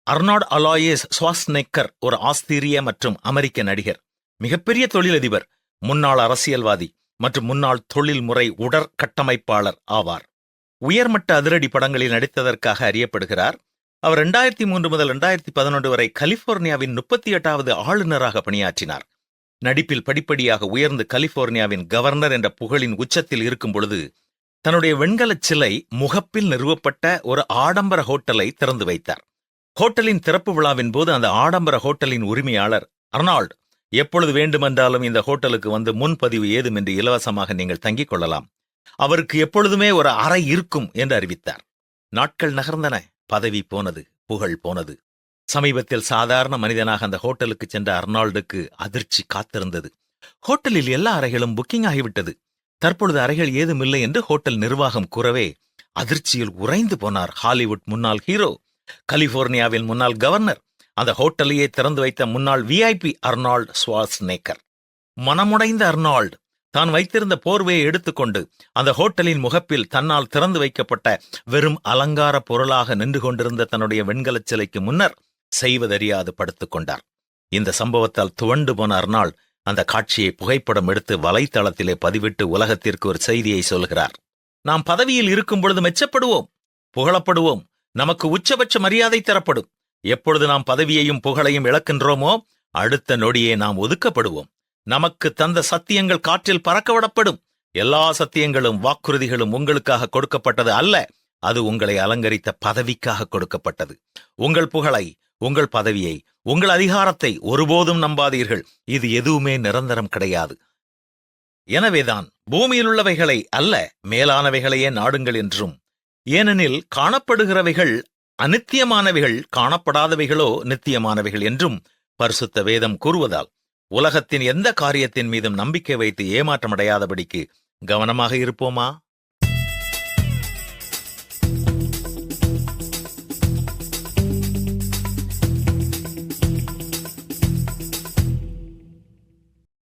Arnold அலாயிஸ் Schwarzenegger ஒரு ஆஸ்திரிய மற்றும் அமெரிக்க நடிகர், மிகப்பெரிய தொழிலதிபர், முன்னாள் அரசியல்வாதி மற்றும் முன்னாள் தொழில்முறை உடற்கட்டமைப்பாளர் ஆவார். உயர்மட்ட அதிரடி படங்களில் நடித்ததற்காக அறியப்படுகிறார். அவர் 2003 முதல் 2011 வரை கலிபோர்னியாவின் 38வது ஆளுநராக பணியாற்றினார். நடிப்பில் படிப்படியாக உயர்ந்து கலிபோர்னியாவின் கவர்னர் என்ற புகழின் உச்சத்தில் இருக்கும் பொழுது தன்னுடைய வெண்கலச் சிலை முகப்பில் நிறுவப்பட்ட ஒரு ஆடம்பர ஹோட்டலை திறந்து வைத்தார். ஹோட்டலின் திறப்பு விழாவின் போது அந்த ஆடம்பர ஹோட்டலின் உரிமையாளர், அர்னால்ட், எப்பொழுது வேண்டுமென்றாலும் இந்த ஹோட்டலுக்கு வந்து முன்பதிவு ஏதுமின்றி இலவசமாக நீங்கள் தங்கிக் கொள்ளலாம், அவருக்கு எப்பொழுதுமே ஒரு அறை இருக்கும் என்று அறிவித்தார். நாட்கள் நகர்ந்தன, பதவி போனது, புகழ் போனது. சமீபத்தில் சாதாரண மனிதனாக அந்த ஹோட்டலுக்கு சென்ற அர்னால்டுக்கு அதிர்ச்சி காத்திருந்தது. ஹோட்டலில் எல்லா அறைகளும் புக்கிங் ஆகிவிட்டது. தற்பொழுது அறைகள் ஏதுமில்லை என்று ஹோட்டல் நிர்வாகம் கூறவே அதிர்ச்சியில் உறைந்து போனார் ஹாலிவுட் முன்னாள் ஹீரோ, கலிபோர்னியாவின் முன்னாள் கவர்னர், அந்த ஹோட்டலையே திறந்து வைத்த முன்னாள் VIP அர்னால்ட் ஷ்வார்ஸ்நெக்கர். மனமுடைந்த அர்னால்ட் தான் வைத்திருந்த போர்வையை எடுத்துக்கொண்டு அந்த ஹோட்டலின் முகப்பில் தன்னால் திறந்து வைக்கப்பட்ட வெறும் அலங்கார பொருளாக நின்று கொண்டிருந்த தன்னுடைய வெண்கலச் சிலைக்கு முன்னர் செய்வதறியாது படுத்துக் கொண்டார். இந்த சம்பவத்தால் துவண்டு போன அர்னால்ட் அந்த காட்சியை புகைப்படம் எடுத்து வலைத்தளத்திலே பதிவிட்டு உலகத்திற்கு ஒரு செய்தியை சொல்கிறார். நாம் பதவியில் இருக்கும் பொழுது மெச்சப்படுவோம், புகழப்படுவோம், நமக்கு உச்சபட்ச மரியாதை தரப்படும். எப்பொழுது நாம் பதவியையும் புகழையும் இழக்கின்றோமோ அடுத்த நொடியே நாம் ஒதுக்கப்படுவோம். நமக்கு தந்த சத்தியங்கள் காற்றில் பறக்கவிடப்படும். எல்லா சத்தியங்களும் வாக்குறுதிகளும் உங்களுக்காக கொடுக்கப்பட்டது அல்ல, அது உங்களை அலங்கரித்த பதவிக்காக கொடுக்கப்பட்டது. உங்கள் புகழை, உங்கள் பதவியை, உங்கள் அதிகாரத்தை ஒருபோதும் நம்பாதீர்கள். இது எதுவுமே நிரந்தரம் கிடையாது. எனவேதான் பூமியில் உள்ளவைகளை அல்ல, மேலானவைகளையே நாடுங்கள் என்றும், ஏனெனில் காணப்படுகிறவைகள் அநித்தியமானவைகள், காணப்படாதவைகளோ நித்தியமானவைகள் என்றும் பரிசுத்த வேதம் கூறுவதால் உலகத்தின் எந்த காரியத்தின் மீதும் நம்பிக்கை வைத்து ஏமாற்றமடையாதபடிக்கு கவனமாக இருப்போமா?